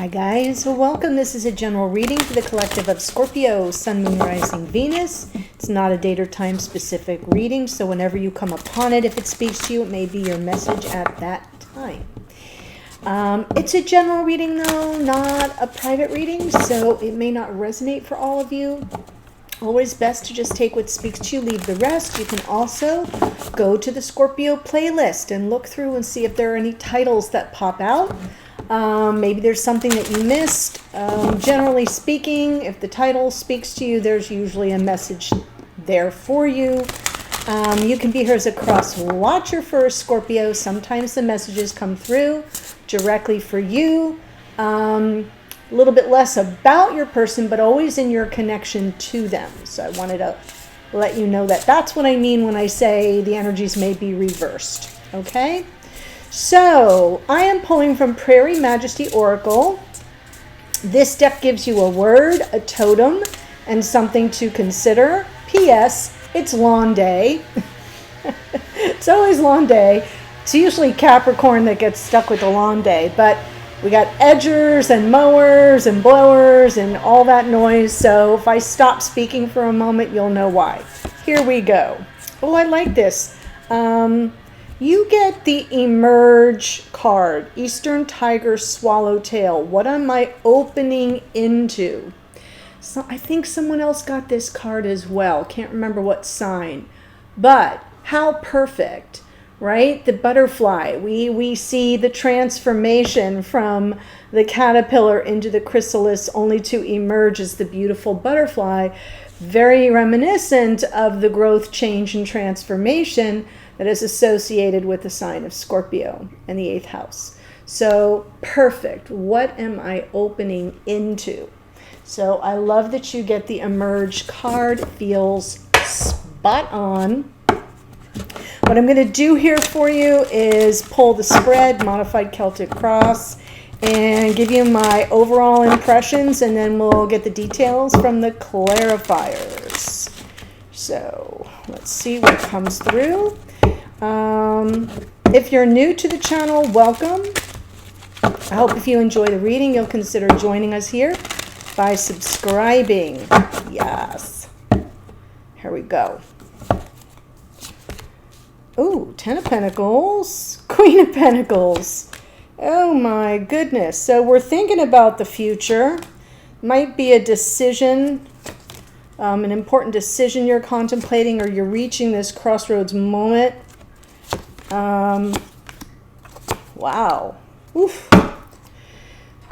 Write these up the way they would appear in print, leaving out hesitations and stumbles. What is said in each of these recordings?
Hi guys, welcome. This is a general reading for the collective of Scorpio, Sun, Moon, Rising, Venus. It's not a date or time specific reading, so whenever you come upon it, if it speaks to you, it may be your message at that time. It's a general reading though, not a private reading, so it may not resonate for all of you. Always best to just take what speaks to you, leave the rest. You can also go to the Scorpio playlist and look through and see if there are any titles that pop out. Maybe there's something that you missed. Generally speaking, if the title speaks to you, there's usually a message there for you. You can be here as a cross watcher for a Scorpio. Sometimes the messages come through directly for you. A little bit less about your person, but always in your connection to them. So I wanted to let you know that that's what I mean when I say the energies may be reversed. Okay? So I am pulling from Prairie Majesty Oracle. This deck gives you a word, a totem, and something to consider. P.S. It's lawn day. It's always lawn day. It's usually Capricorn that gets stuck with the lawn day, but we got edgers and mowers and blowers and all that noise. So if I stop speaking for a moment, you'll know why. Here we go. Oh, I like this. You get the Emerge card, Eastern Tiger Swallowtail. What am I opening into? So I think someone else got this card as well. Can't remember what sign. But how perfect, right? The butterfly. We see the transformation from the caterpillar into the chrysalis only to emerge as the beautiful butterfly. Very reminiscent of the growth, change, and transformation that is associated with the sign of Scorpio and the 8th house. So perfect. What am I opening into? So I love that you get the Emerge card. It feels spot on. What I'm going to do here for you is pull the spread, Modified Celtic Cross, and give you my overall impressions, and then we'll get the details from the clarifiers. So let's see what comes through. If you're new to the channel, welcome. I hope if you enjoy the reading, you'll consider joining us here by subscribing. Yes. Here we go. Ooh, 10 of Pentacles, Queen of Pentacles. Oh my goodness. So we're thinking about the future. Might be a decision, an important decision you're contemplating, or you're reaching this crossroads moment. Wow. Oof.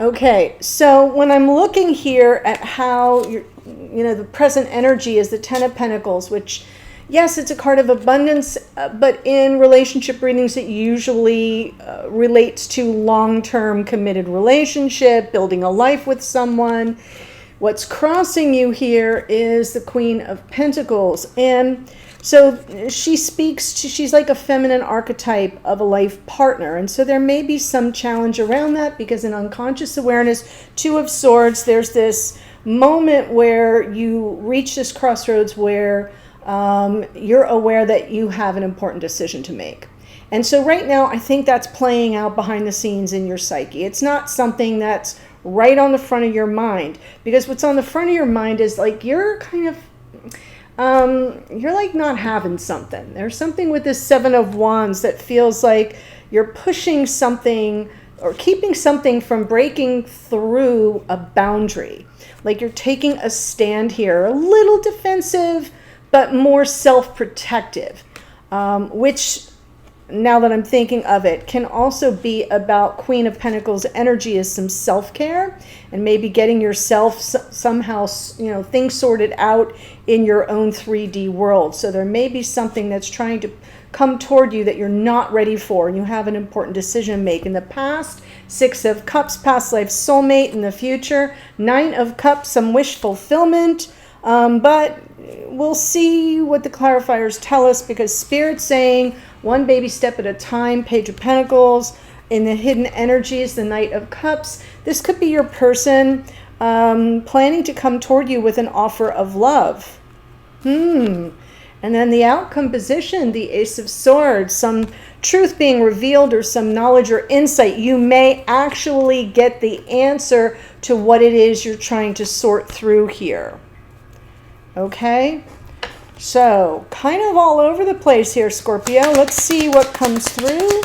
Okay, so when I'm looking here at how the present energy is the 10 of Pentacles, which, yes, it's a card of abundance, but in relationship readings, it usually relates to long-term committed relationship, building a life with someone. What's crossing you here is the Queen of Pentacles. And so she's like a feminine archetype of a life partner. And so there may be some challenge around that because in unconscious awareness, 2 of Swords, there's this moment where you reach this crossroads where you're aware that you have an important decision to make. And so right now, I think that's playing out behind the scenes in your psyche. It's not something that's right on the front of your mind, because what's on the front of your mind is like you're kind of you're like not having something. There's something with this 7 of Wands that feels like you're pushing something or keeping something from breaking through a boundary. Like you're taking a stand here, a little defensive, but more self-protective, which, now that I'm thinking of it, can also be about Queen of Pentacles energy is some self-care and maybe getting yourself somehow, things sorted out in your own 3D world. So there may be something that's trying to come toward you that you're not ready for, and you have an important decision to make. In the past, 6 of Cups, past life soulmate. In the future, 9 of Cups, some wish fulfillment. But we'll see what the clarifiers tell us, because Spirit's saying one baby step at a time. Page of Pentacles. In the hidden energies, the Knight of Cups. This could be your person planning to come toward you with an offer of love. And then the outcome position, the Ace of Swords, some truth being revealed or some knowledge or insight. You may actually get the answer to what it is you're trying to sort through here. Okay? So, kind of all over the place here, Scorpio. Let's see what comes through.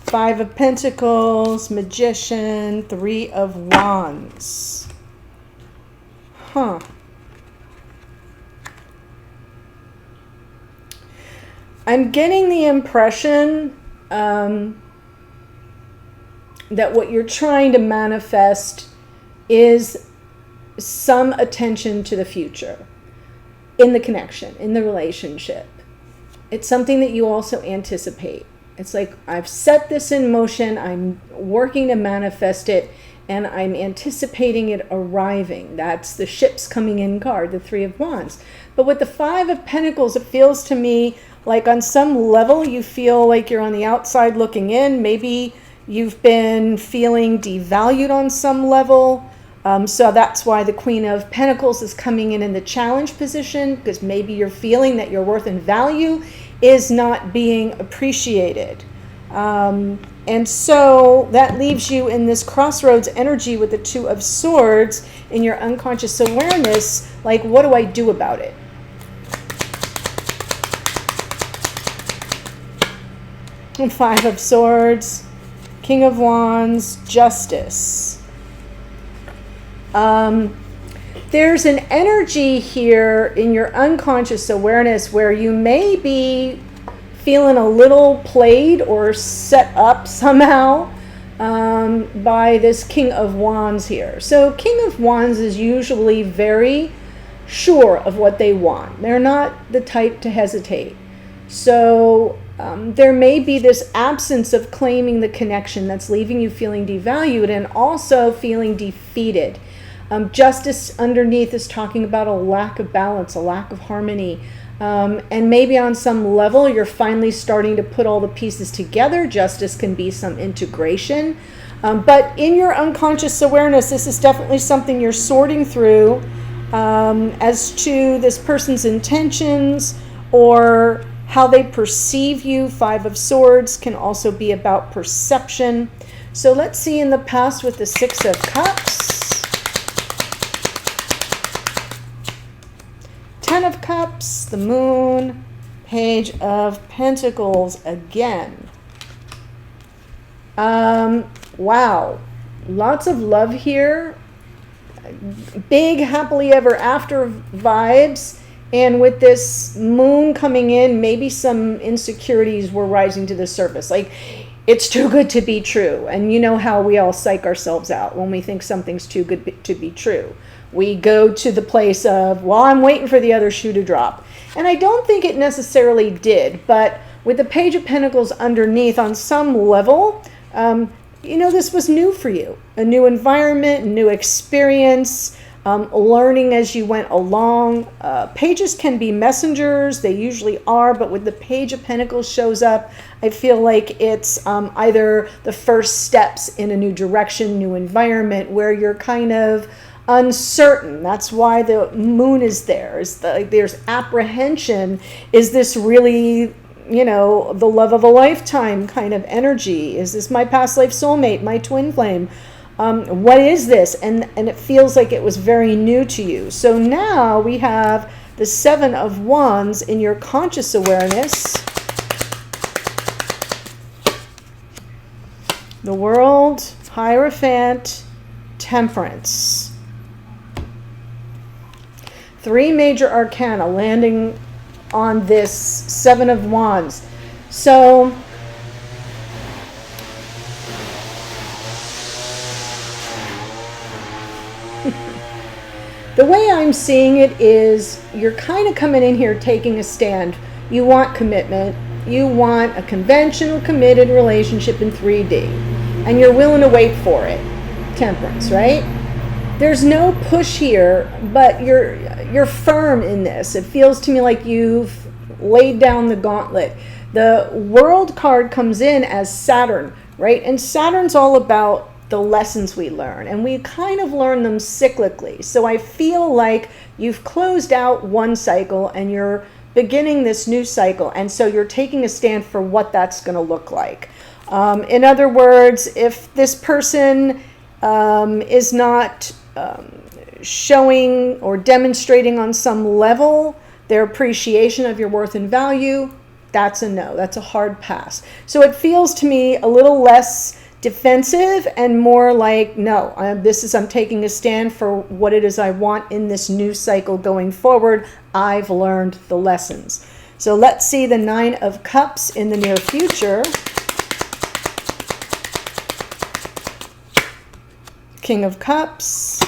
5 of Pentacles, Magician, 3 of Wands. Huh. I'm getting the impression that what you're trying to manifest is some attention to the future in the connection, in the relationship. It's something that you also anticipate. It's like, I've set this in motion, I'm working to manifest it, and I'm anticipating it arriving. That's the ships coming in card, the 3 of Wands. But with the 5 of Pentacles, it feels to me like on some level you feel like you're on the outside looking in. Maybe you've been feeling devalued on some level. So that's why the Queen of Pentacles is coming in the challenge position, because maybe you're feeling that your worth and value is not being appreciated. And so that leaves you in this crossroads energy with the 2 of Swords in your unconscious awareness. Like, what do I do about it? And 5 of Swords, King of Wands, Justice. There's an energy here in your unconscious awareness where you may be feeling a little played or set up somehow by this King of Wands here. So King of Wands is usually very sure of what they want. They're not the type to hesitate. So there may be this absence of claiming the connection that's leaving you feeling devalued and also feeling defeated. Justice underneath is talking about a lack of balance, a lack of harmony. And maybe on some level, you're finally starting to put all the pieces together. Justice can be some integration. But in your unconscious awareness, this is definitely something you're sorting through as to this person's intentions or how they perceive you. 5 of Swords can also be about perception. So let's see in the past with the 6 of Cups. 10 of Cups, the Moon, Page of Pentacles again. Wow. Lots of love here. Big happily ever after vibes. And with this Moon coming in, maybe some insecurities were rising to the surface. Like, it's too good to be true. And you know how we all psych ourselves out when we think something's too good to be true. We go to the place of, well, I'm waiting for the other shoe to drop. And I don't think it necessarily did. But with the Page of Pentacles underneath, on some level, you know, this was new for you. A new environment, new experience, learning as you went along. Pages can be messengers. They usually are. But with the Page of Pentacles shows up, I feel like it's either the first steps in a new direction, new environment, where you're kind of uncertain. That's why the Moon is there. There's apprehension. Is this really, you know, the love of a lifetime kind of energy? Is this my past life soulmate, my twin flame? What is this? And it feels like it was very new to you. So now we have the 7 of Wands in your conscious awareness. The World, Hierophant, Temperance. 3 major arcana landing on this 7 of Wands. So the way I'm seeing it is you're kind of coming in here taking a stand. You want commitment. You want a conventional committed relationship in 3D. And you're willing to wait for it. Temperance, right? There's no push here, but you're firm in this. It feels to me like you've laid down the gauntlet. The World card comes in as Saturn, right? And Saturn's all about the lessons we learn, and we kind of learn them cyclically. So I feel like you've closed out one cycle and you're beginning this new cycle, and so you're taking a stand for what that's going to look like. In other words, if this person is not showing or demonstrating on some level their appreciation of your worth and value, that's a no. That's a hard pass. So it feels to me a little less defensive and more like, no, I'm taking a stand for what it is I want in this new cycle going forward. I've learned the lessons. So let's see the 9 of Cups in the near future. King of Cups,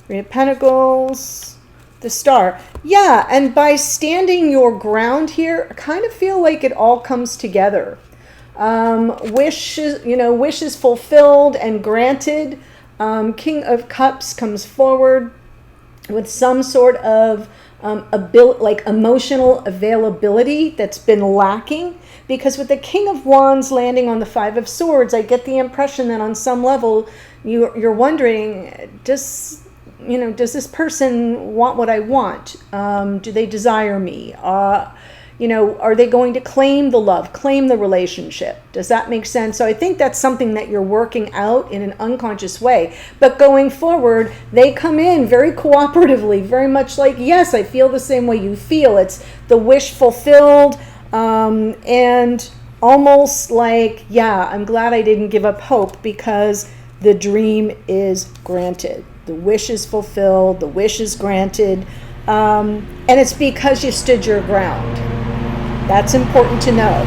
3 of Pentacles, the Star. Yeah, and by standing your ground here, I kind of feel like it all comes together. Wishes fulfilled and granted. King of Cups comes forward with some sort of emotional availability that's been lacking. Because with the King of Wands landing on the 5 of Swords, I get the impression that on some level you're wondering, does this person want what I want? Do they desire me? Are they going to claim the love, claim the relationship? Does that make sense? So I think that's something that you're working out in an unconscious way. But going forward, they come in very cooperatively, very much like, yes, I feel the same way you feel. It's the wish fulfilled, and almost like, yeah, I'm glad I didn't give up hope because the dream is granted. The wish is fulfilled, the wish is granted, and it's because you stood your ground. That's important to know.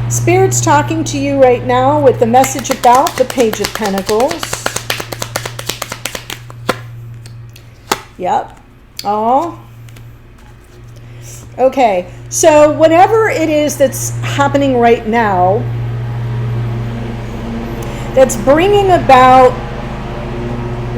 Spirit's talking to you right now with the message about the Page of Pentacles. Yep. Oh. Okay. So whatever it is that's happening right now, that's bringing about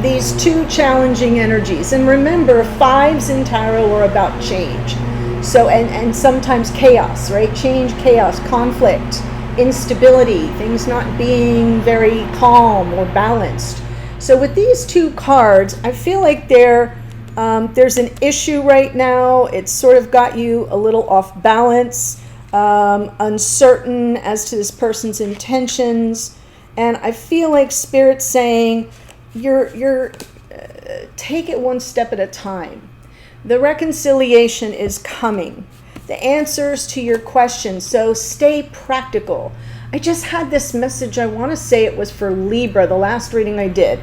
these 2 challenging energies. And remember, 5s in tarot are about change. So, and sometimes chaos, right? Change, chaos, conflict, instability, things not being very calm or balanced. So with these 2 cards, I feel like there's an issue right now. It's sort of got you a little off balance, uncertain as to this person's intentions. And I feel like Spirit's saying, you're take it one step at a time. The reconciliation is coming. The answers to your questions. So stay practical. I just had this message. I want to say it was for Libra, the last reading I did.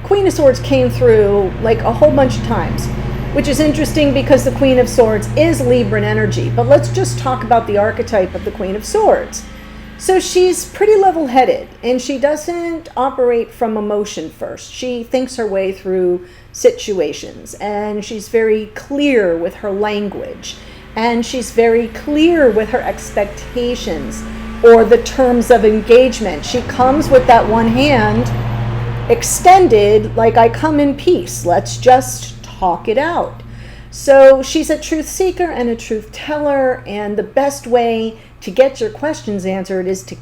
Queen of Swords came through like a whole bunch of times, which is interesting because the Queen of Swords is Libran energy. But let's just talk about the archetype of the Queen of Swords. So she's pretty level-headed, and she doesn't operate from emotion first. She thinks her way through situations, and she's very clear with her language, and she's very clear with her expectations or the terms of engagement. She comes with that one hand extended, like, I come in peace. Let's just talk it out. So she's a truth seeker and a truth teller, and the best way to get your questions answered is to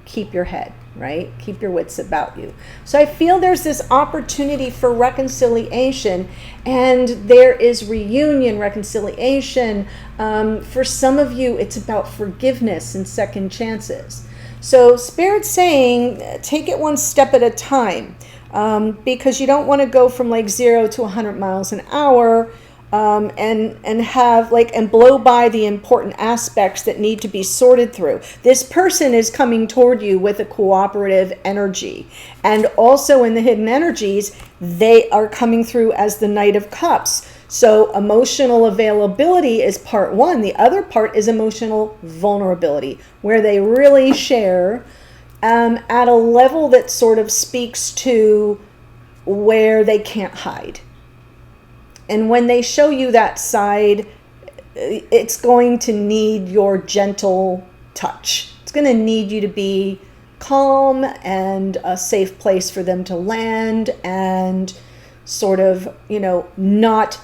keep your head, right? Keep your wits about you. So I feel there's this opportunity for reconciliation, and there is reunion, reconciliation. For some of you, it's about forgiveness and second chances. So Spirit's saying, take it one step at a time, because you don't want to go from like 0 to 100 miles an hour, and have and blow by the important aspects that need to be sorted through. This person is coming toward you with a cooperative energy, and also in the hidden energies, they are coming through as the Knight of Cups. So emotional availability is part 1. The other part is emotional vulnerability, where they really share at a level that sort of speaks to where they can't hide. And when they show you that side, it's going to need your gentle touch. It's going to need you to be calm and a safe place for them to land, and sort of, not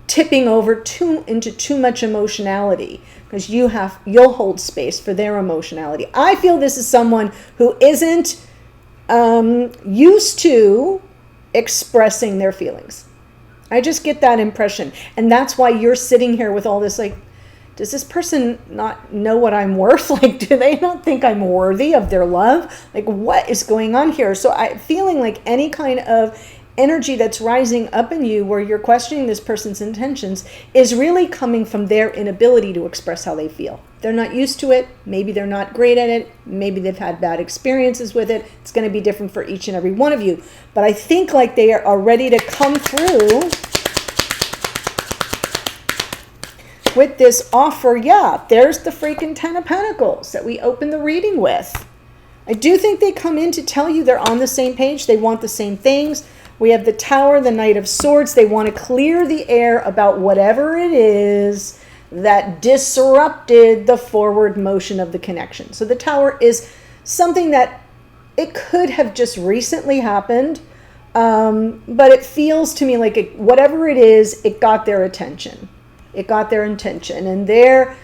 tipping over into too much emotionality, because you'll hold space for their emotionality. I feel this is someone who isn't used to expressing their feelings. I just get that impression. And that's why you're sitting here with all this, like, does this person not know what I'm worth? Like, do they not think I'm worthy of their love? Like, what is going on here? So I'm feeling like any kind of energy that's rising up in you where you're questioning this person's intentions is really coming from their inability to express how they feel. They're not used to it. Maybe they're not great at it. Maybe they've had bad experiences with it. It's going to be different for each and every one of you. But I think like they are ready to come through with this offer. Yeah, there's the freaking Ten of Pentacles that we opened the reading with. I do think they come in to tell you they're on the same page. They want the same things. We have the Tower, the Knight of Swords. They want to clear the air about whatever it is that disrupted the forward motion of the connection. So the Tower is something that it could have just recently happened, but it feels to me like whatever it is, it got their attention. It got their intention, and their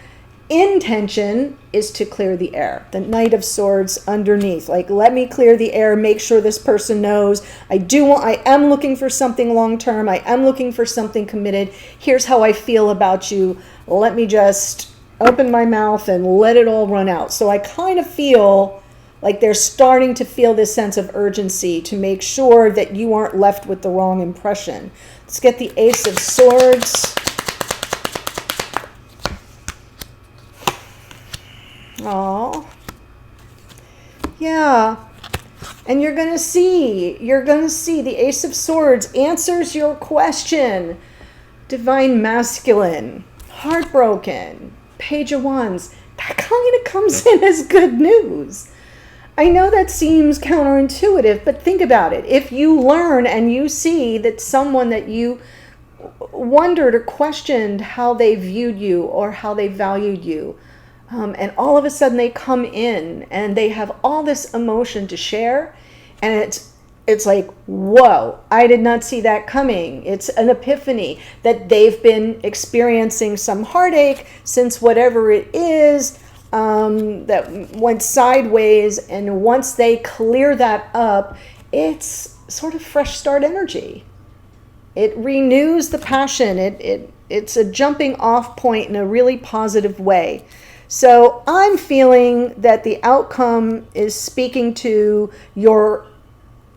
intention is to clear the air. The Knight of Swords underneath, like, let me clear the air, make sure this person knows I am looking for something long-term. I am looking for something committed. Here's how I feel about you. Let me just open my mouth and let it all run out. So I kind of feel like they're starting to feel this sense of urgency to make sure that you aren't left with the wrong impression. Let's get the Ace of Swords. Oh, yeah. And you're going to see the Ace of Swords answers your question. Divine Masculine, heartbroken, Page of Wands. That kind of comes in as good news. I know that seems counterintuitive, but think about it. If you learn and you see that someone that you wondered or questioned how they viewed you or how they valued you, and all of a sudden they come in and they have all this emotion to share, and it's like, whoa, I did not see that coming. It's an epiphany that they've been experiencing some heartache since whatever it is that went sideways, and once they clear that up, it's sort of fresh start energy. It renews the passion. It's a jumping off point in a really positive way. So I'm feeling that the outcome is speaking to your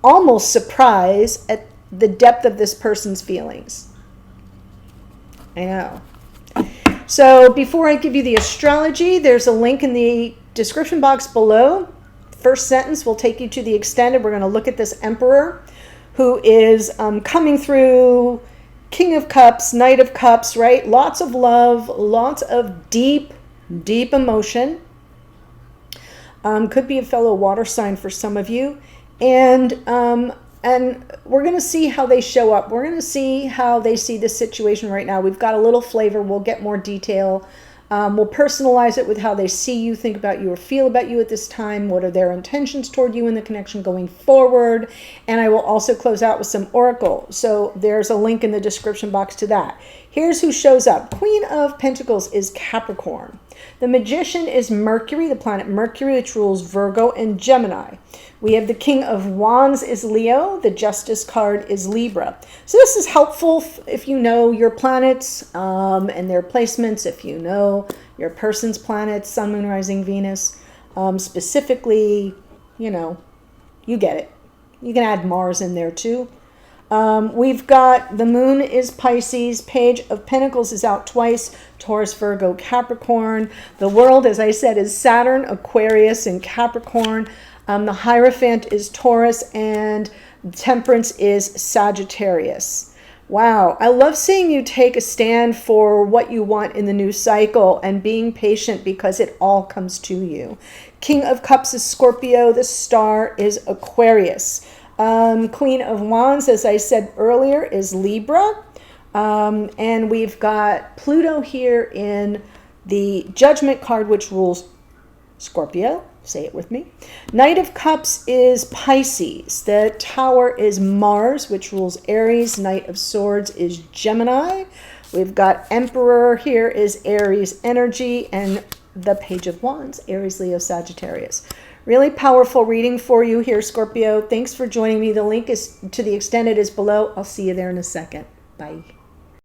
almost surprise at the depth of this person's feelings. I know. So before I give you the astrology, there's a link in the description box below. First sentence will take you to the extended. We're going to look at this Emperor who is coming through, King of Cups, Knight of Cups, right? Lots of love, lots of deep emotion. Could be a fellow water sign for some of you. And we're going to see how they show up. We're going to see how they see this situation right now. We've got a little flavor. We'll get more detail. We'll personalize it with how they see you, think about you, or feel about you at this time. What are their intentions toward you in the connection going forward? And I will also close out with some oracle. So there's a link in the description box to that. Here's who shows up. Queen of Pentacles is Capricorn. The Magician is Mercury, the planet Mercury, which rules Virgo and Gemini. We have the King of Wands is Leo. The Justice card is Libra. So this is helpful if you know your planets and their placements, if you know your person's planets, Sun, Moon, Rising, Venus. Specifically, you get it. You can add Mars in there too. We've got the Moon is Pisces. Page of Pentacles is out twice. Taurus, Virgo, Capricorn. The World, as I said, is Saturn, Aquarius, and Capricorn. The Hierophant is Taurus, and Temperance is Sagittarius. Wow, I love seeing you take a stand for what you want in the new cycle and being patient because it all comes to you. King of Cups is Scorpio. The Star is Aquarius. Queen of Wands, as I said earlier, is Libra. And we've got Pluto here in the Judgment card, which rules Scorpio. Say it with me. Knight of Cups is Pisces. The Tower is Mars, which rules Aries. Knight of Swords is Gemini. We've got Emperor. Here is Aries energy, and the Page of Wands, Aries, Leo, Sagittarius. Really powerful reading for you here, Scorpio. Thanks for joining me. The link is to the extended is below. I'll see you there in a second. Bye.